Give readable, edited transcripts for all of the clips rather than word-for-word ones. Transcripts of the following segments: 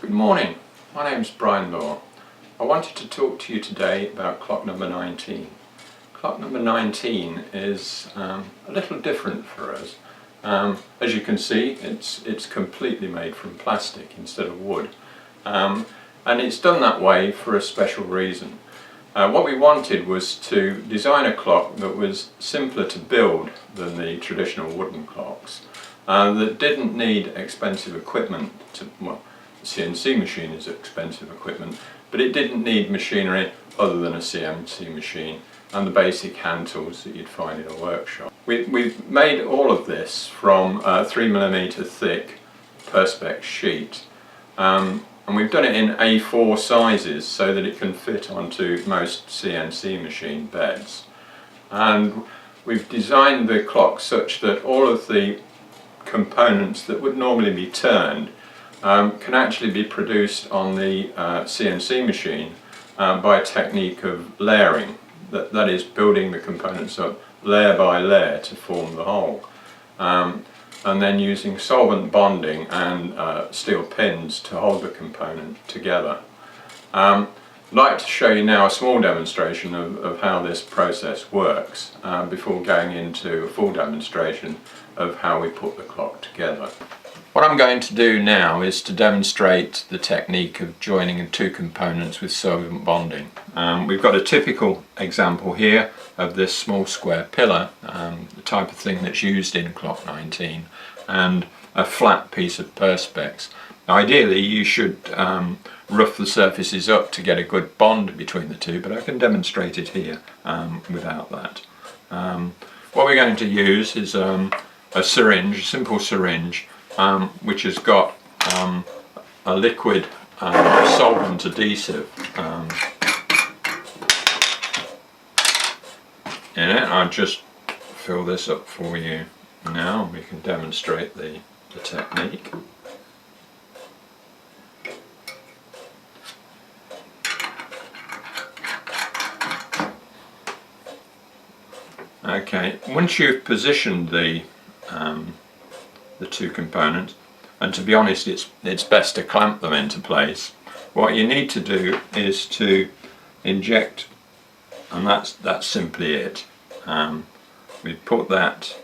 Good morning, my name's Brian Law. I wanted to talk to you today about clock number 19. Clock number 19 is a little different for us. As you can see, it's completely made from plastic instead of wood. And it's done that way for a special reason. What we wanted was to design a clock that was simpler to build than the traditional wooden clocks, that didn't need expensive equipment well, the CNC machine is expensive equipment, but it didn't need machinery other than a CNC machine and the basic hand tools that you'd find in a workshop. We've made all of this from a 3mm thick Perspex sheet, and we've done it in A4 sizes so that it can fit onto most CNC machine beds. And we've designed the clock such that all of the components that would normally be turned can actually be produced on the CNC machine by a technique of layering. That is, building the components up layer by layer to form the whole. And then using solvent bonding and steel pins to hold the component together. I'd like to show you now a small demonstration of how this process works before going into a full demonstration of how we put the clock together. What I'm going to do now is to demonstrate the technique of joining two components with solvent bonding. We've got a typical example here of this small square pillar, the type of thing that's used in clock 19, and a flat piece of Perspex. Ideally you should rough the surfaces up to get a good bond between the two, but I can demonstrate it here without that. What we're going to use is a syringe, a simple syringe, which has got a liquid solvent adhesive in it. I'll just fill this up for you now and we can demonstrate the technique. Okay, once you've positioned the two components, and to be honest it's best to clamp them into place, what you need to do is to inject, and that's simply it. We put that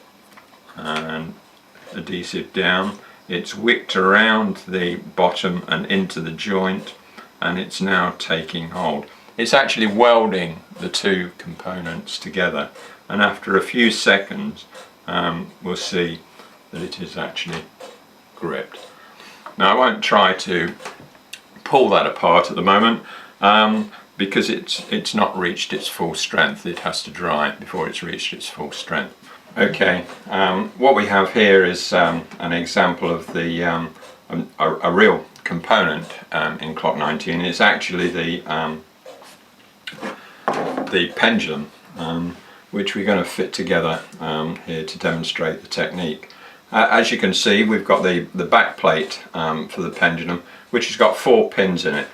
adhesive down, it's wicked around the bottom and into the joint, and it's now taking hold. It's actually welding the two components together, and after a few seconds we'll see that it is actually gripped. Now I won't try to pull that apart at the moment because it's not reached its full strength. It has to dry before it's reached its full strength. Okay, what we have here is an example of a real component in clock 19. It's actually the pendulum, which we're going to fit together here to demonstrate the technique. As you can see, we've got the back plate for the pendulum, which has got 4 pins in it.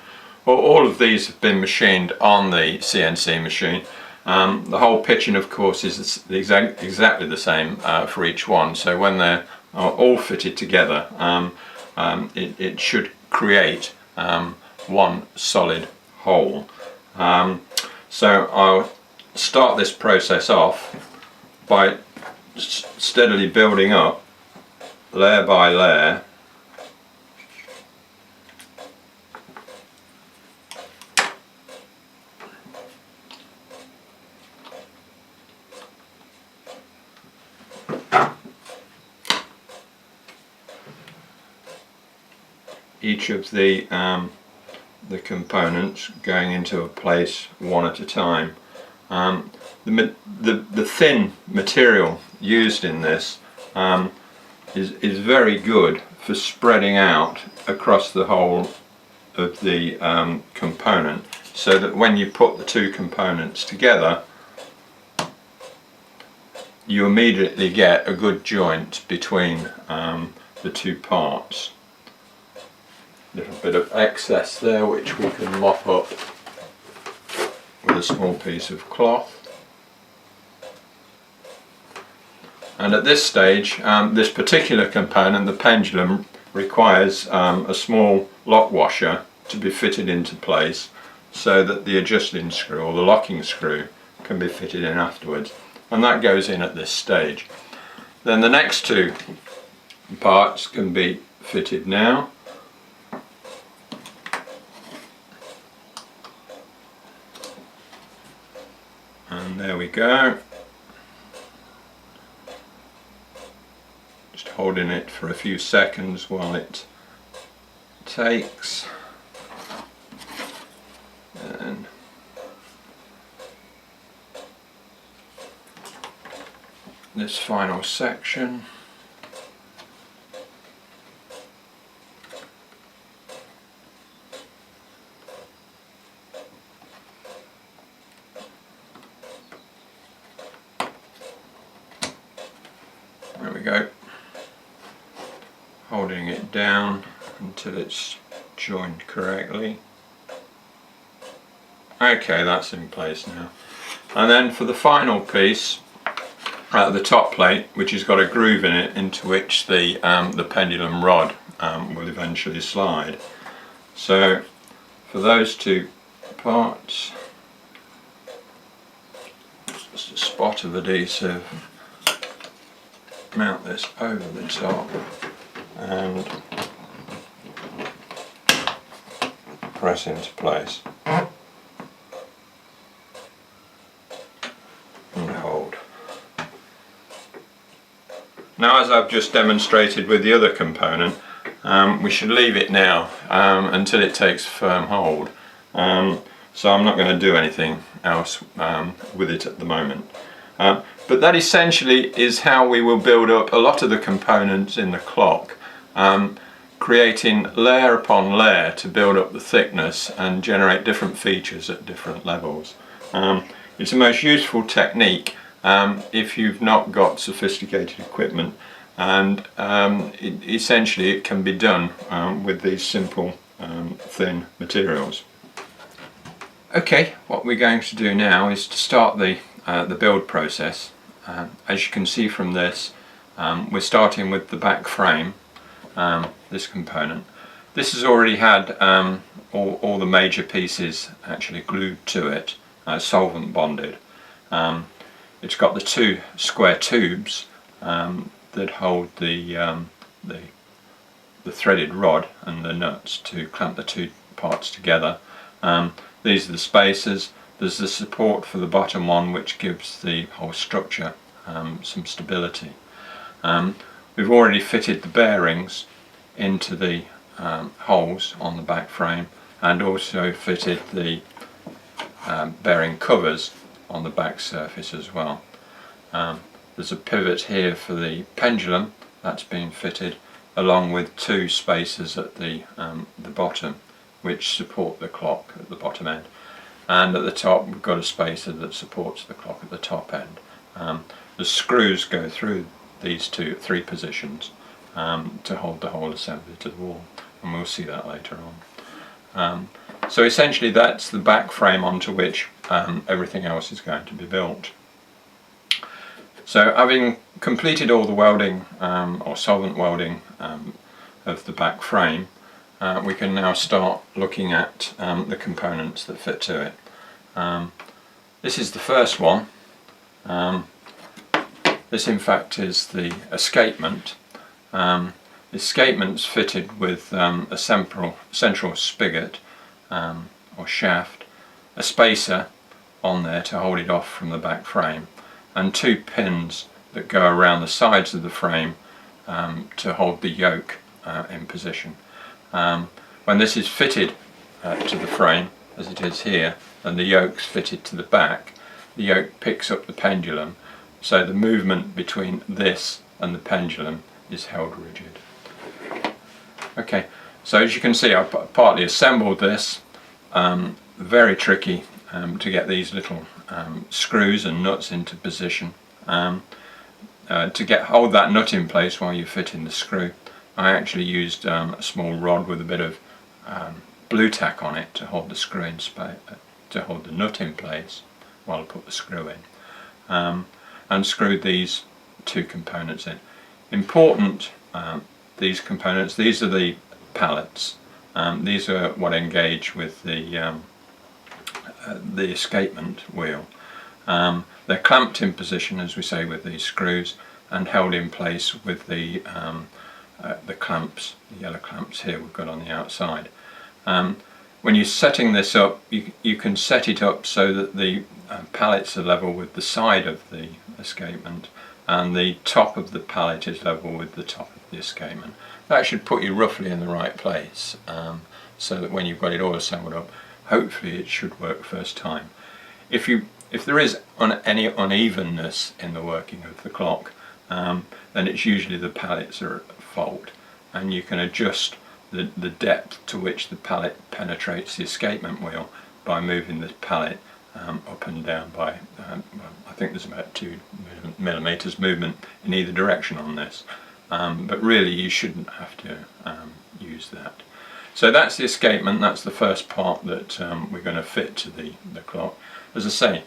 Well, all of these have been machined on the CNC machine. The whole pitching, of course, is exactly the same for each one, so when they're all fitted together it should create one solid whole. So I'll start this process off by steadily building up layer by layer each of the components going into a place one at a time. The thin material used in this is very good for spreading out across the whole of the component, so that when you put the two components together you immediately get a good joint between the two parts. A little bit of excess there which we can mop up with a small piece of cloth. And at this stage, this particular component, the pendulum, requires a small lock washer to be fitted into place so that the adjusting screw or the locking screw can be fitted in afterwards, and that goes in at this stage. Then the next two parts can be fitted now. And there we go. Just holding it for a few seconds while it takes. And this final section. There we go. Holding it down until it's joined correctly. Okay, that's in place now. And then for the final piece, the top plate, which has got a groove in it into which the pendulum rod will eventually slide. So for those two parts, just a spot of adhesive, mount this over the top and press into place and hold. Now, as I've just demonstrated with the other component, we should leave it now until it takes firm hold. So I'm not going to do anything else with it at the moment. But that essentially is how we will build up a lot of the components in the clock, creating layer upon layer to build up the thickness and generate different features at different levels. It's a most useful technique if you've not got sophisticated equipment, and essentially it can be done with these simple thin materials. Okay, what we're going to do now is to start the build process. As you can see from this, we're starting with the back frame, this component. This has already had all the major pieces actually glued to it, solvent bonded. It's got the two square tubes that hold the threaded rod and the nuts to clamp the two parts together. These are the spacers. There's the support for the bottom one, which gives the whole structure some stability. We've already fitted the bearings into the holes on the back frame, and also fitted the bearing covers on the back surface as well. There's a pivot here for the pendulum that's been fitted, along with two spacers at the bottom, which support the clock at the bottom end. And at the top we've got a spacer that supports the clock at the top end. The screws go through these three positions to hold the whole assembly to the wall, and we'll see that later on. So essentially that's the back frame onto which everything else is going to be built. So having completed all the welding or solvent welding of the back frame, we can now start looking at the components that fit to it. This is the first one. This in fact is the escapement. The escapement's fitted with a central spigot or shaft, a spacer on there to hold it off from the back frame, and two pins that go around the sides of the frame to hold the yoke in position. When this is fitted to the frame, as it is here, and the yoke's fitted to the back, the yoke picks up the pendulum, so the movement between this and the pendulum is held rigid. Okay, so as you can see, I partly assembled this. Very tricky to get these little screws and nuts into position. To hold that nut in place while you fit in the screw, I actually used a small rod with a bit of blue tack on it to hold the screw in to hold the nut in place while I put the screw in, and screwed these two components in. Important these components. These are the pallets. These are what engage with the escapement wheel. They're clamped in position, as we say, with these screws, and held in place with the clamps, the yellow clamps here we've got on the outside. When you're setting this up, you can set it up so that the pallets are level with the side of the escapement, and the top of the pallet is level with the top of the escapement. That should put you roughly in the right place, so that when you've got it all assembled up, hopefully it should work first time. If there is any unevenness in the working of the clock, then it's usually the pallets are at fault, and you can adjust the depth to which the pallet penetrates the escapement wheel by moving the pallet up and down by, I think there's about 2 millimeters movement in either direction on this, but really you shouldn't have to use that. So that's the escapement. That's the first part that we're going to fit to the clock. As I say,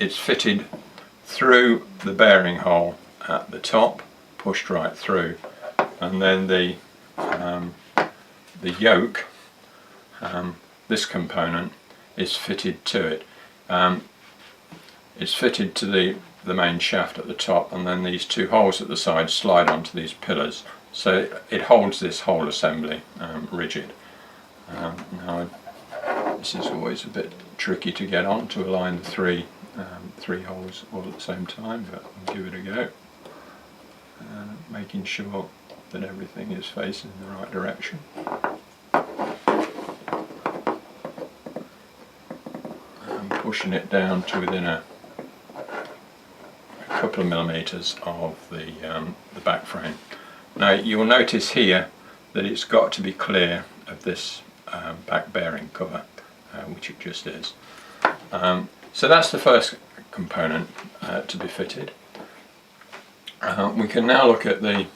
it's fitted through the bearing hole at the top, pushed right through, and then the yoke, this component, is fitted to it. It's fitted to the main shaft at the top, and then these 2 holes at the side slide onto these pillars, so it holds this whole assembly rigid. Now, this is always a bit tricky to get on, to align the three holes all at the same time, but I'll give it a go, making sure that everything is facing in the right direction. And pushing it down to within a couple of millimeters of the back frame. Now you'll notice here that it's got to be clear of this back bearing cover, which it just is. So that's the first component to be fitted. We can now look at the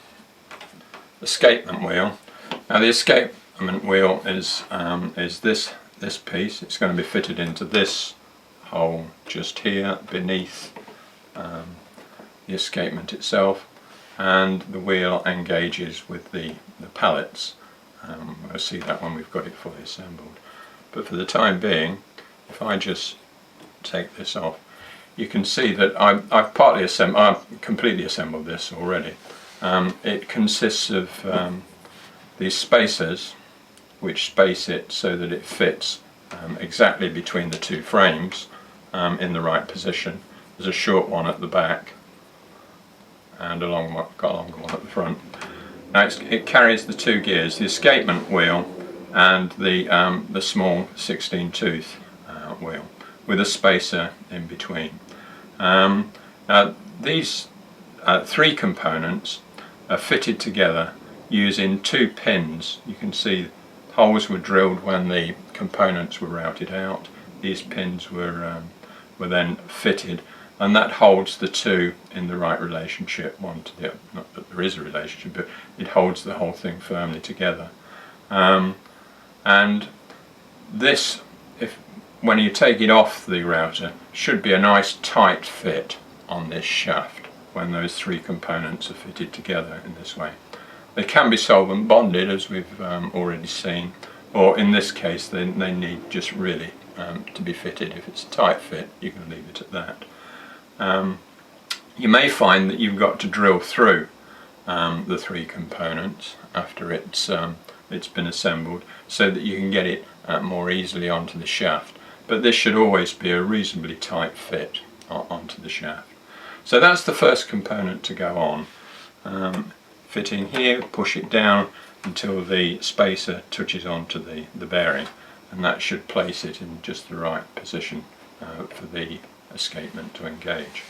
escapement wheel. Now the escapement wheel is this piece. It's going to be fitted into this hole just here beneath the escapement itself, and the wheel engages with the pallets. We'll see that when we've got it fully assembled. But for the time being, if I just take this off, you can see that I've completely assembled this already. It consists of these spacers which space it so that it fits exactly between the 2 frames in the right position. There's a short one at the back and got a longer one at the front. Now it carries the 2 gears, the escapement wheel and the small 16-tooth wheel, with a spacer in between. Now these 3 components are fitted together using 2 pins. You can see holes were drilled when the components were routed out. These pins were then fitted, and that holds the 2 in the right relationship, one to the other. Not that there is a relationship, but it holds the whole thing firmly together. And this, when you take it off the router, should be a nice tight fit on this shaft when those 3 components are fitted together in this way. They can be solvent bonded, as we've already seen, or in this case they need just really to be fitted. If it's a tight fit, you can leave it at that. You may find that you've got to drill through the 3 components after it's been assembled, so that you can get it more easily onto the shaft. But this should always be a reasonably tight fit onto the shaft. So that's the first component to go on. Fit in here, push it down until the spacer touches onto the bearing, and that should place it in just the right position for the escapement to engage.